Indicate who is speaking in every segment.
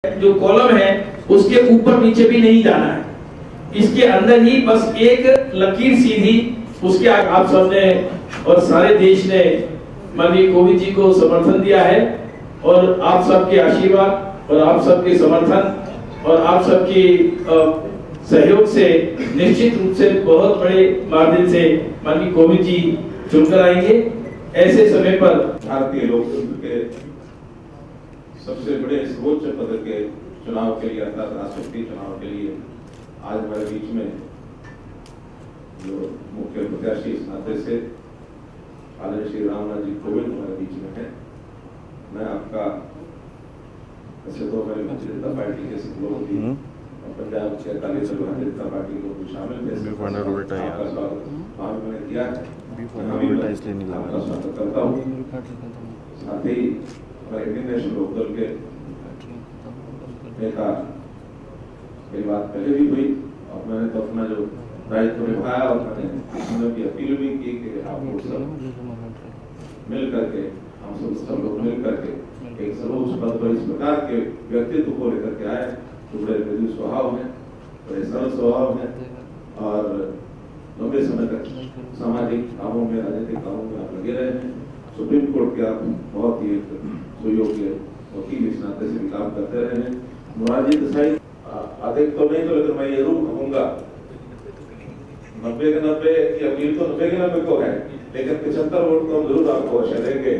Speaker 1: जो कॉलम है उसके ऊपर नीचे भी नहीं जाना है, इसके अंदर ही बस एक लकीर सीधी उसके आप सबने और सारे देश ने माननीय कोविंद जी को समर्थन दिया है और आप सबके आशीर्वाद और आप सबके समर्थन और आप सबकी सहयोग से निश्चित रूप से बहुत बड़े मार्जिन से माननीय कोविंद जी चुनकर आएंगे। ऐसे समय पर
Speaker 2: भारतीय लोकतंत्र के सबसे बड़े सर्वोच्च पद के चुनाव के लिए अर्थात राष्ट्रपति चुनाव के लिए आज हमारे बीच में जो मुख्य प्रत्याशी इस नाते से आदरणीय श्री रामनाथ जी कोविंद हमारे बीच में है। मैं आपका वैसे तो हमारी भारतीय जनता पार्टी के सब लोगों की पंजाब के अकाली दल भारतीय जनता पार्टी को शामिल थे, आपका स्वागत वहाँ भी मैंने किया है, आपका स्वागत करता हूँ। साथ ही हमारे इंडियन नेशनल लोकदल के नेता मेरी बात पहले भी हुई और मैंने तो अपना जो दायित्व निभाया और मैंने भी अपील भी की कि आप लोग सब मिल करके हम सब लोग मिल करके एक सर्वोच्च पद पर इस प्रकार के व्यक्तित्व को लेकर के आए जो बड़े मृदु स्वभाव है, बड़े सरल स्वभाव है और लंबे समय तक सामाजिक कामों में राजनीतिक कामों में आप लगे रहे हैं। सुप्रीम कोर्ट के आप बहुत ही सुयोग्य वकील इस नाते से भी काम करते रहे हैं। मोरारजी देसाई अधिक तो नहीं तो लेकिन मैं ये जरूर कहूँगा 90 के 90 की अपील तो 90 के 90 को है, लेकिन 75 वोट तो हम जरूर आपको अवश्य देंगे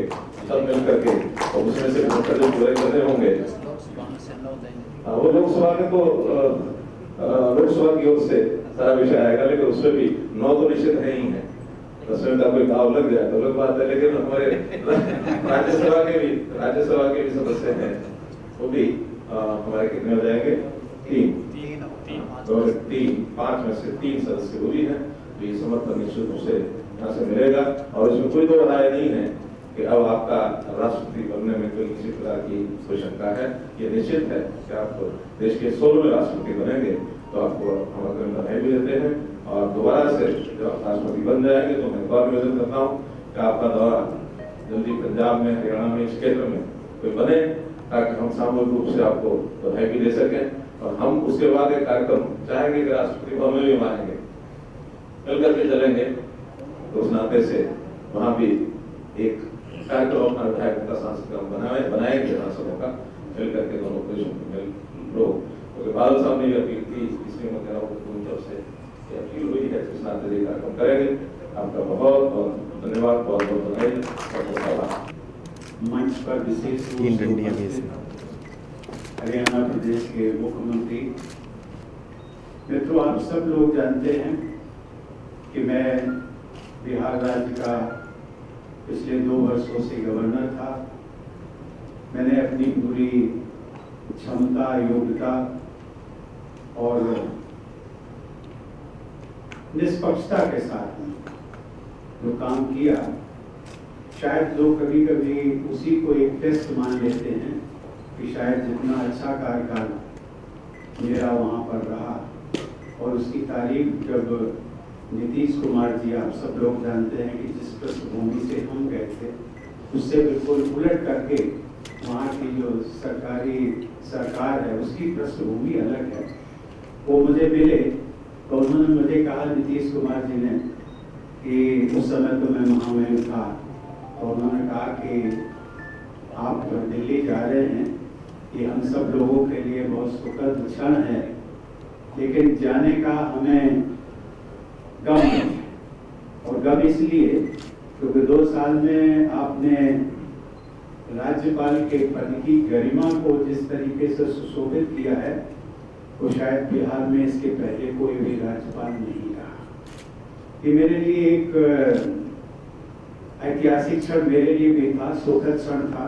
Speaker 2: सब मिल करके और उसमें से जो पूरे करने होंगे वो लोकसभा के तो लोकसभा की ओर से सारा विषय आएगा, लेकिन उसमें भी 9 तो निश्चित है ही है। 10वें का कोई दाव लग जाए तो अलग बात है, लेकिन हमारे राज्यसभा के भी सदस्य हैं वो भी हमारे कितने हो जाएंगे 3 5 में से 3 सदस्य वो भी हैं, तो ये समर्थन निश्चित रूप से यहाँ से मिलेगा और इसमें कोई तो राय नहीं है कि अब आपका राष्ट्रपति बनने में कोई किसी प्रकार की कोई शंका है। ये निश्चित है कि आप देश के 16वें राष्ट्रपति बनेंगे तो आपको हम अग्रिम बधाई भी देते हैं और दोबारा से जब आप राष्ट्रपति बन जाएंगे तो मैं एक बार निवेदन करता हूँ कि आपका दौरा जल्दी पंजाब में, हरियाणा में, इस क्षेत्र में कोई बने ताकि हम सामूहिक रूप से आपको बधाई भी दे सकें और हम उसके बाद एक कार्यक्रम चाहेंगे कि राष्ट्रपति भवन में भी मानेंगे, मिलकर के चलेंगे। तो उस नाते से वहाँ भी एक कार्यक्रम अपना विधायक का सांस्कृतिक बनाएंगे सांसदों का मिल करके दोनों लोग क्योंकि बादल साहब ने भी अपील की, इसलिए मैं कह रहा हूँ पूरी तरफ से अपील हुई है, इस नाते से कार्यक्रम करेंगे। आपका बहुत बहुत धन्यवाद, बहुत बहुत बधाई।
Speaker 3: मंच पर विशेष रूप से हरियाणा प्रदेश के मुख्यमंत्री मित्रों, आप सब लोग जानते हैं कि मैं बिहार राज्य का पिछले 2 वर्षों से गवर्नर था। मैंने अपनी पूरी क्षमता, योग्यता और निष्पक्षता के साथ जो काम किया, शायद लोग कभी कभी उसी को एक टेस्ट मान लेते हैं कि शायद जितना अच्छा कार्यकाल मेरा वहाँ पर रहा और उसकी तारीफ जब नीतीश कुमार जी, आप सब लोग जानते हैं कि जिस पृष्ठभूमि से हम गए थे उससे बिल्कुल उलट करके वहाँ की जो सरकार है उसकी पृष्ठभूमि अलग है, वो मुझे मिले तो उन्होंने मुझे कहा, नीतीश कुमार जी ने, कि उस समय तो मैं महामहिम था, तो उन्होंने कहा कि आप दिल्ली जा रहे हैं, ये हम सब लोगों के लिए बहुत सुखद क्षण है, लेकिन जाने का हमें गम है और गम इसलिए क्योंकि 2 साल में आपने राज्यपाल के पद की गरिमा को जिस तरीके से सुशोभित किया है वो शायद बिहार में इसके पहले कोई भी राज्यपाल नहीं रहा। ये मेरे लिए एक ऐतिहासिक क्षण मेरे लिए भी था, सुखद क्षण था,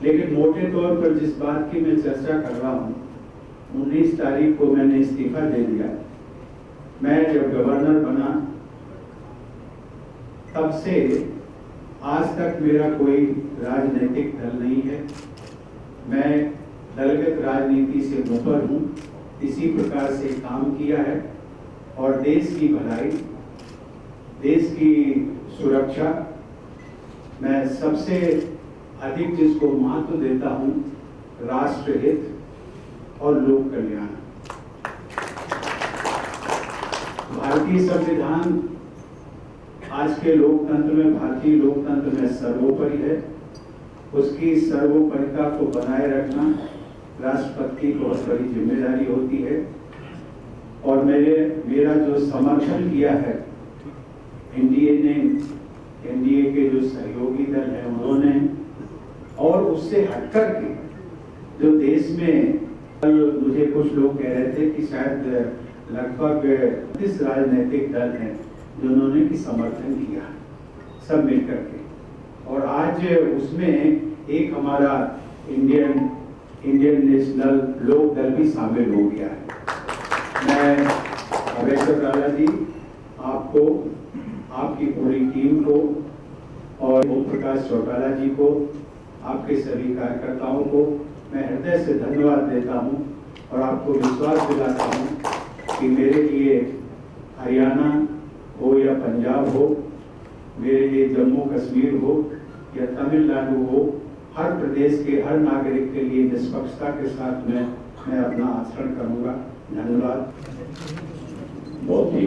Speaker 3: लेकिन मोटे तौर पर जिस बात की मैं चर्चा कर रहा हूँ, 19 तारीख को मैंने इस्तीफा दे दिया। मैं जब गवर्नर बना तब से आज तक मेरा कोई राजनीतिक दल नहीं है। मैं दलगत राजनीति से ऊपर हूँ, इसी प्रकार से काम किया है और देश की भलाई, देश की सुरक्षा, मैं सबसे अधिक जिसको महत्व देता हूँ राष्ट्र हित, और लोक कल्याण। भारतीय संविधान आज के लोकतंत्र में, भारतीय लोकतंत्र में सर्वोपरि है। उसकी सर्वोपरिता को बनाए रखना राष्ट्रपति की बहुत बड़ी जिम्मेदारी होती है। और मेरा जो समर्थन किया है एनडीए के जो सहयोगी दल हैं उन्होंने, और उससे हटकर के जो देश में, मुझे कुछ लोग कह रहे थे कि शायद लगभग 30 राजनीतिक दल हैं जिन्होंने की समर्थन किया, सब मिलकर के। और आज उसमें एक हमारा इंडियन नेशनल लोक दल भी शामिल हो गया है। मैं अभय चौटाला जी, आपको, आपकी पूरी टीम को और ओम प्रकाश चौटाला जी को, आपके सभी कार्यकर्ताओं को मैं हृदय से धन्यवाद देता हूं और आपको विश्वास दिलाता हूं कि मेरे लिए हरियाणा हो या पंजाब हो, मेरे लिए जम्मू कश्मीर हो या तमिलनाडु हो, हर प्रदेश के हर नागरिक के लिए निष्पक्षता के साथ मैं अपना आचरण करूंगा। धन्यवाद।
Speaker 4: बहुत ही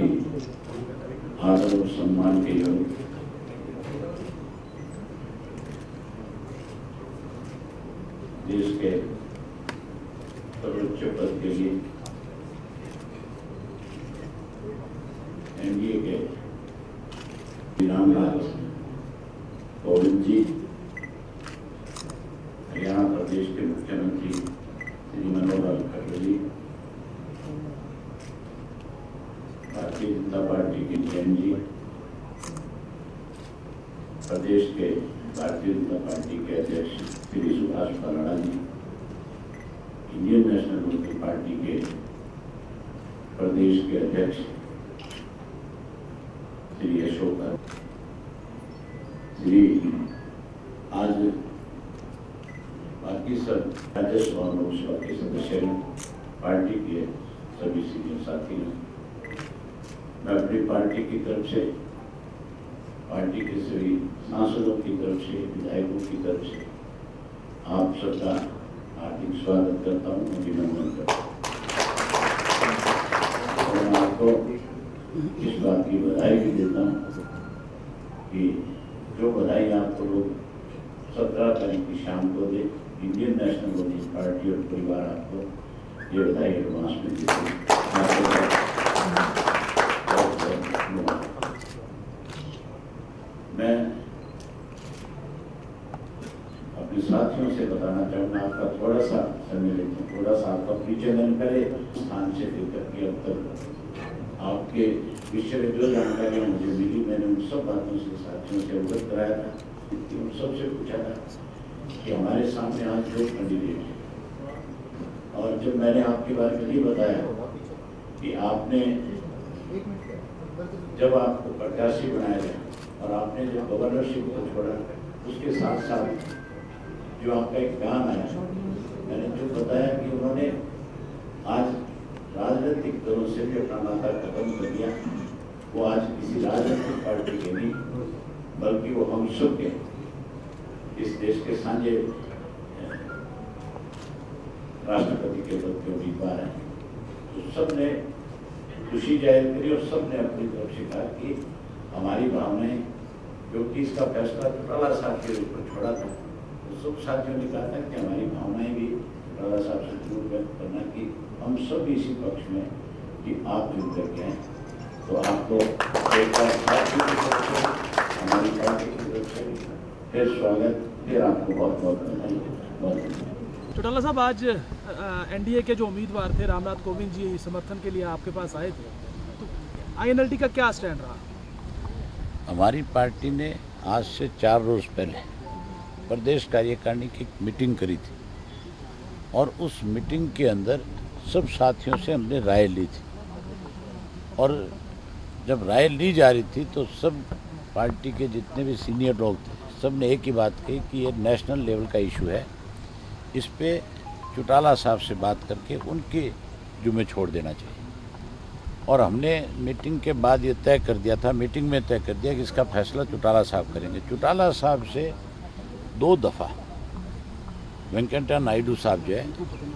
Speaker 4: आदर और सम्मान के योग्य देश के सर्वोच्च पद के लिए एनडीए के रामनाथ कोविंद जी, हरियाणा प्रदेश के मुख्यमंत्री श्री मनोहर लाल खट्टर जी, भारतीय जनता पार्टी के डीएम जी, प्रदेश के भारतीय जनता पार्टी के अध्यक्ष श्री सुभाष बराड़ा जी, इंडियन नेशनल लोकदल पार्टी के प्रदेश के अध्यक्ष श्री अशोक, श्री आज बाकी सब राज्यसभा और लोकसभा के सदस्य हैं, पार्टी के सभी सीनियर साथी हैं। मैं अपनी पार्टी की तरफ से, पार्टी के सभी सांसदों की तरफ से, विधायकों की तरफ से आप सबका हार्दिक स्वागत करता हूँ, अभिनंदन करता हूँ। और मैं आपको इस बात की बधाई भी देता हूँ कि जो बधाई आपको लोग 17 तारीख की शाम को दे, इंडियन नेशनल लोकदल पार्टी और परिवार आपको ये बधाई एडवांस में देते मैं अपने साथियों से बताना चाहूँगा, आपका थोड़ा सा समय लेता हूँ, थोड़ा सा आपका परिचय मैंने पहले स्थान से लेकर के अब तक आपके विषय में जो जानकारी मुझे मिली, मैंने उन सब बातों से साथियों से अवगत कराया था। उन सबसे पूछा था कि हमारे सामने आज दो कैंडिडेट हैं, और जब मैंने आपके बारे में ये बताया कि आपने जब आपको प्रत्याशी बनाया गया और आपने जब गवर्नरशिप को छोड़ा, उसके साथ साथ जो आपका एक बयान आया, मैंने जो बताया कि उन्होंने आज राजनीतिक दलों से भी अपना नाता खत्म कर दिया। वो आज किसी राजनीतिक पार्टी के नहीं, बल्कि वो हम सब के इस देश के साझे राष्ट्रपति के पद के उम्मीदवार हैं। तो सबने खुशी जाहिर करी और सबने अपनी तरफ से कहा कि हमारी भावनाएं, क्योंकि इसका फैसला चौटाला साहब के ऊपर छोड़ा था, तो सब साथियों ने कहा था कि हमारी भावनाएं भी चौटाला साहब से जरूर व्यक्त करना कि हम सब भी इसी पक्ष में कि आप जुड़ करके हैं। तो आपको एक बार हमारी पार्टी की तरफ से फिर स्वागत, फिर आपको बहुत बहुत धन्यवाद।
Speaker 5: चौटाला साहब, आज एनडीए के जो उम्मीदवार थे रामनाथ कोविंद जी समर्थन के लिए आपके पास आए थे, तो आईएनएलटी का क्या स्टैंड रहा?
Speaker 4: हमारी पार्टी ने आज से 4 रोज पहले प्रदेश कार्यकारिणी की एक मीटिंग करी थी, और उस मीटिंग के अंदर सब साथियों से हमने राय ली थी। और जब राय ली जा रही थी तो सब पार्टी के जितने भी सीनियर लोग थे, सब ने एक ही बात कही कि ये नेशनल लेवल का इशू है, इस पे चौटाला साहब से बात करके उनके जुम्मे छोड़ देना चाहिए। और हमने मीटिंग के बाद ये तय कर दिया था, मीटिंग में तय कर दिया कि इसका फैसला चौटाला साहब करेंगे। चौटाला साहब से 2 दफ़ा वेंकैया नायडू साहब जो है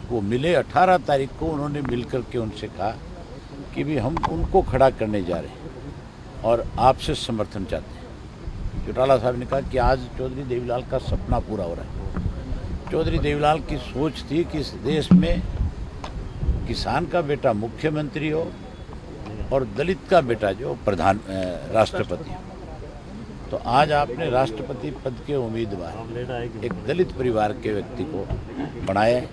Speaker 4: वो मिले 18 तारीख को, उन्होंने मिलकर के उनसे कहा कि भी हम उनको खड़ा करने जा रहे हैं और आपसे समर्थन चाहते हैं। चौटाला साहब ने कहा कि आज चौधरी देवीलाल का सपना पूरा हो रहा है। चौधरी देवीलाल की सोच थी कि इस देश में किसान का बेटा मुख्यमंत्री हो और दलित का बेटा जो प्रधान राष्ट्रपति हो। तो आज आपने राष्ट्रपति पद के उम्मीदवार एक दलित परिवार के व्यक्ति को बनाया है,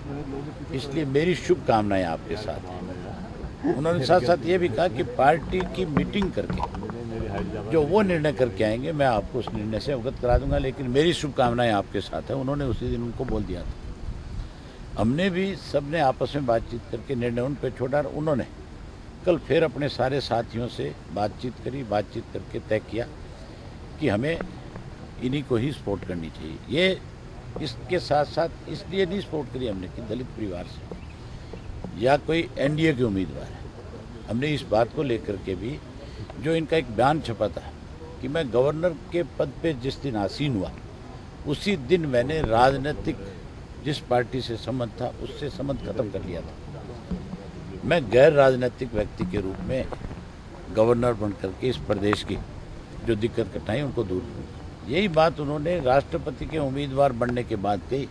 Speaker 4: इसलिए मेरी शुभकामनाएं आपके साथ हैं। उन्होंने साथ साथ ये भी कहा कि पार्टी की मीटिंग करके जो वो निर्णय करके आएंगे मैं आपको उस निर्णय से अवगत करा दूंगा, लेकिन मेरी शुभकामनाएं आपके साथ है। उन्होंने उसी दिन उनको बोल दिया था। हमने भी सबने आपस में बातचीत करके निर्णय उन पर छोड़ा। उन्होंने कल फिर अपने सारे साथियों से बातचीत करी, बातचीत करके तय किया कि हमें इन्हीं को ही सपोर्ट करनी चाहिए। ये इसके साथ साथ इसलिए नहीं सपोर्ट करी हमने कि दलित परिवार से या कोई एनडीए के उम्मीदवार है। हमने इस बात को लेकर के भी जो इनका एक बयान छपा था कि मैं गवर्नर के पद पे जिस दिन आसीन हुआ उसी दिन मैंने राजनीतिक जिस पार्टी से संबंध था उससे संबंध खत्म कर लिया था। मैं गैर राजनीतिक व्यक्ति के रूप में गवर्नर बन करके इस प्रदेश की जो दिक्कत कठिनाई उनको दूर करूँ। यही बात उन्होंने राष्ट्रपति के उम्मीदवार बनने के बाद कही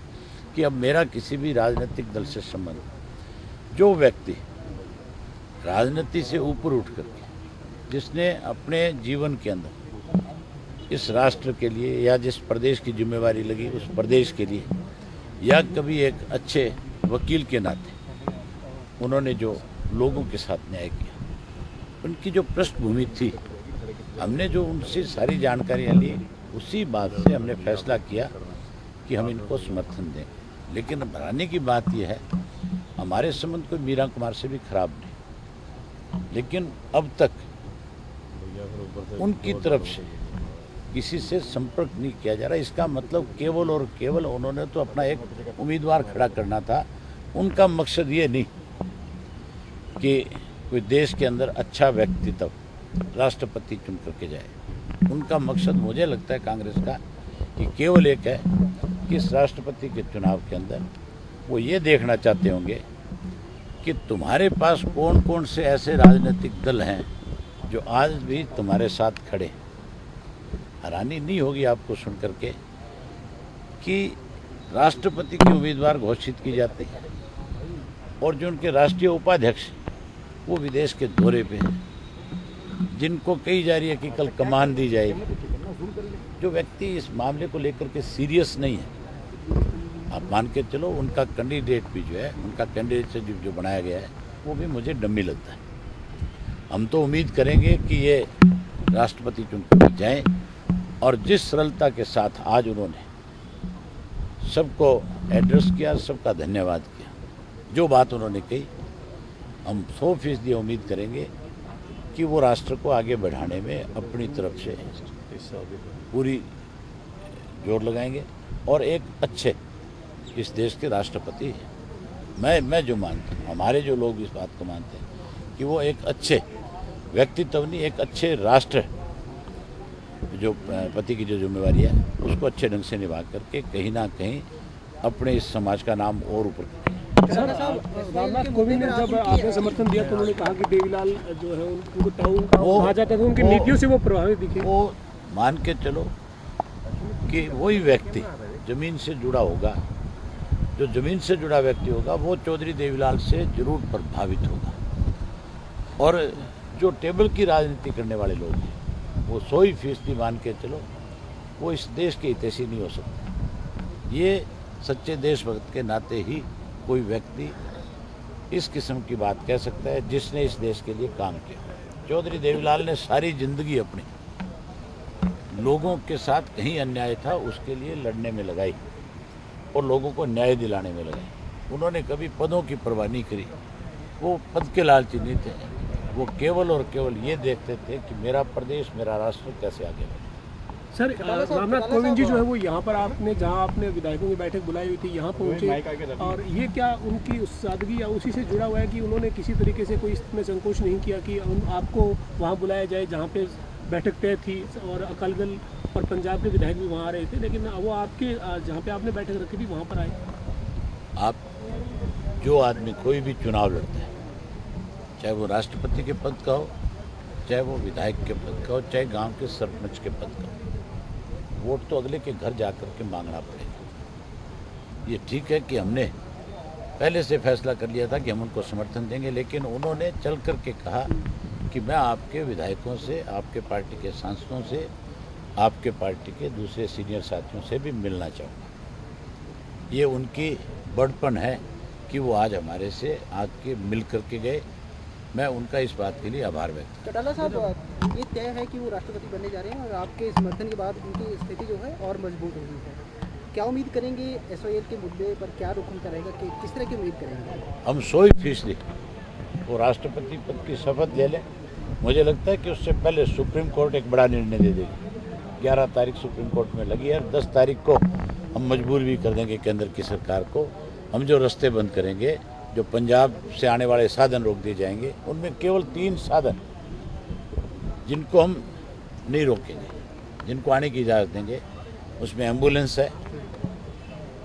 Speaker 4: कि अब मेरा किसी भी राजनीतिक दल से संबंध, जो व्यक्ति राजनीति से ऊपर उठ करके जिसने अपने जीवन के अंदर इस राष्ट्र के लिए या जिस प्रदेश की जिम्मेवारी लगी उस प्रदेश के लिए या कभी एक अच्छे वकील के नाते उन्होंने जो लोगों के साथ न्याय किया, उनकी जो पृष्ठभूमि थी, हमने जो उनसे सारी जानकारियाँ ली, उसी बात से हमने फैसला किया कि हम इनको समर्थन दें। लेकिन बढ़ाने की बात यह है, हमारे संबंध कोई मीरा कुमार से भी खराब नहीं, लेकिन अब तक उनकी तरफ से किसी से संपर्क नहीं किया जा रहा। इसका मतलब केवल और केवल उन्होंने तो अपना एक उम्मीदवार खड़ा करना था। उनका मकसद ये नहीं कि कोई देश के अंदर अच्छा व्यक्तित्व राष्ट्रपति चुन करके जाए। उनका मकसद मुझे लगता है कांग्रेस का कि केवल एक है कि इस राष्ट्रपति के चुनाव के अंदर वो ये देखना चाहते होंगे कि तुम्हारे पास कौन कौन से ऐसे राजनीतिक दल हैं जो आज भी तुम्हारे साथ खड़े। हैरानी नहीं होगी आपको सुन करके कि राष्ट्रपति के उम्मीदवार घोषित की जाते हैं और जो उनके राष्ट्रीय उपाध्यक्ष वो विदेश के दौरे पे हैं, जिनको कही जा रही है कि कल कमान दी जाएगी। जो व्यक्ति इस मामले को लेकर के सीरियस नहीं है, आप मान के चलो उनका कैंडिडेट भी जो है, उनका कैंडिडेट जो बनाया गया है वो भी मुझे डम्मी लगता है। हम तो उम्मीद करेंगे कि ये राष्ट्रपति चुन कर जाएँ और जिस सरलता के साथ आज उन्होंने सबको एड्रेस किया, सबका धन्यवाद किया, जो बात उन्होंने कही, हम 100% उम्मीद करेंगे कि वो राष्ट्र को आगे बढ़ाने में अपनी तरफ से पूरी जोर लगाएंगे और एक अच्छे इस देश के राष्ट्रपति हैं। मैं जो मानता हूँ, हमारे जो लोग इस बात को मानते हैं कि वो एक अच्छे व्यक्तित्व नहीं, एक अच्छे राष्ट्र जो पति की जो जिम्मेवारी है उसको अच्छे ढंग से निभा करके कहीं ना कहीं अपने इस समाज का नाम और ऊपर करें।
Speaker 5: सर, रामनाथ कोविंद ने जब आपने समर्थन दिया तो उन्होंने कहा कि देवीलाल जो है उनको टाऊ कहा जाता है, उनकी नीतियों से वो प्रभावित दिखे।
Speaker 4: वो मान के चलो कि वही व्यक्ति जमीन से जुड़ा होगा, जो जमीन से जुड़ा व्यक्ति होगा वो चौधरी देवीलाल से जरूर प्रभावित होगा। और जो टेबल की राजनीति करने वाले लोग हैं वो 100% मान के चलो वो इस देश के हितैषी नहीं हो सकते। ये सच्चे देशभक्त के नाते ही कोई व्यक्ति इस किस्म की बात कह सकता है जिसने इस देश के लिए काम किया। चौधरी देवीलाल ने सारी जिंदगी अपनी लोगों के साथ कहीं अन्याय था उसके लिए लड़ने में लगाई और लोगों को न्याय दिलाने में लगाई। उन्होंने कभी पदों की परवाह नहीं करी, वो पद के लालची नहीं थे, वो केवल और केवल ये देखते थे कि मेरा प्रदेश, मेरा राष्ट्र कैसे आगे बढ़े।
Speaker 5: सर, रामनाथ कोविंद जी जो है वो यहाँ पर आपने जहाँ आपने विधायकों की बैठक बुलाई हुई थी यहाँ पहुँचे, और ये क्या उनकी उस सादगी या उसी से जुड़ा हुआ है कि उन्होंने किसी तरीके से कोई इसमें संकोच नहीं किया कि आपको वहाँ बुलाया जाए जहाँ पे बैठक तय थी, और अकाली दल और पंजाब के विधायक भी वहाँ आ रहे थे, लेकिन वो आपके जहाँ पे आपने बैठक रखी थी वहाँ पर आए?
Speaker 4: आप जो आदमी कोई भी चुनाव लड़ता है, चाहे वो राष्ट्रपति के पद का हो, चाहे वो विधायक के पद का हो, चाहे गांव के सरपंच के पद का हो, वोट तो अगले के घर जाकर के मांगना पड़ेगा। ये ठीक है कि हमने पहले से फैसला कर लिया था कि हम उनको समर्थन देंगे, लेकिन उन्होंने चल कर के कहा कि मैं आपके विधायकों से, आपके पार्टी के सांसदों से, आपके पार्टी के दूसरे सीनियर साथियों से भी मिलना चाहूँगा। ये उनकी बड़पन है कि वो आज हमारे से आके मिल करके गए। मैं उनका इस बात के लिए आभार व्यक्त करता हूं।
Speaker 6: चौटाला साहब, ये तय है कि वो राष्ट्रपति बनने जा रहे हैं और आपके समर्थन के बाद उनकी स्थिति जो है और मजबूत हो गई है। क्या उम्मीद करेंगे एसवाईएल के मुद्दे पर, क्या रुख उनका रहेगा, कि किस तरह की उम्मीद करेंगे?
Speaker 4: हम 100% वो राष्ट्रपति पद की शपथ ले लें। मुझे लगता है कि उससे पहले सुप्रीम कोर्ट एक बड़ा निर्णय दे देगी। 11 तारीख सुप्रीम कोर्ट में लगी है, 10 तारीख को हम मजबूर भी कर देंगे केंद्र की सरकार को। हम जो रास्ते बंद करेंगे, जो पंजाब से आने वाले साधन रोक दिए जाएंगे, उनमें केवल 3 साधन जिनको हम नहीं रोकेंगे, जिनको आने की इजाज़त देंगे। उसमें एम्बुलेंस है,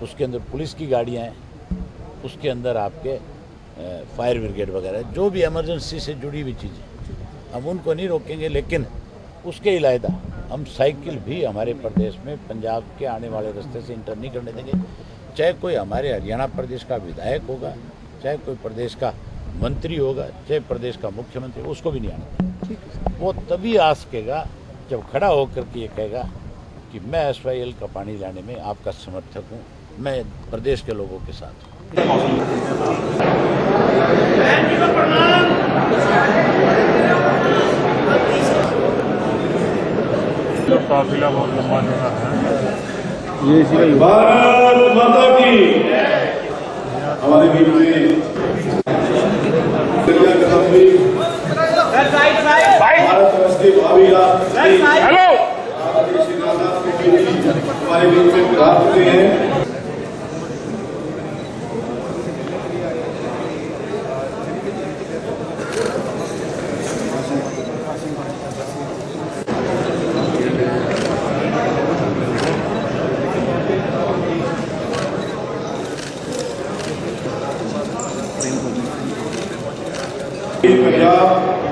Speaker 4: उसके अंदर पुलिस की गाड़ियाँ हैं, उसके अंदर आपके फायर ब्रिगेड वगैरह, जो भी इमरजेंसी से जुड़ी हुई चीज़ें, हम उनको नहीं रोकेंगे। लेकिन उसके अलावा हम साइकिल भी हमारे प्रदेश में पंजाब के आने वाले रास्ते से इंटर नहीं करने देंगे। चाहे कोई हमारे हरियाणा प्रदेश का विधायक होगा, चाहे कोई प्रदेश का मंत्री होगा, चाहे प्रदेश का मुख्यमंत्री, उसको भी नहीं आने देंगे। वो तभी आ सकेगा जब खड़ा होकर के ये कहेगा कि मैं एसवाईएल का पानी लाने में आपका समर्थक हूँ, मैं प्रदेश के लोगों के साथ हूँ।
Speaker 7: काफिला बहुत लंबा चला है।
Speaker 2: ये इसी भारत माता की हमारे बीच में भारत समझते भावीला हमारे बीच में प्राप्त हुए हैं। पंजाब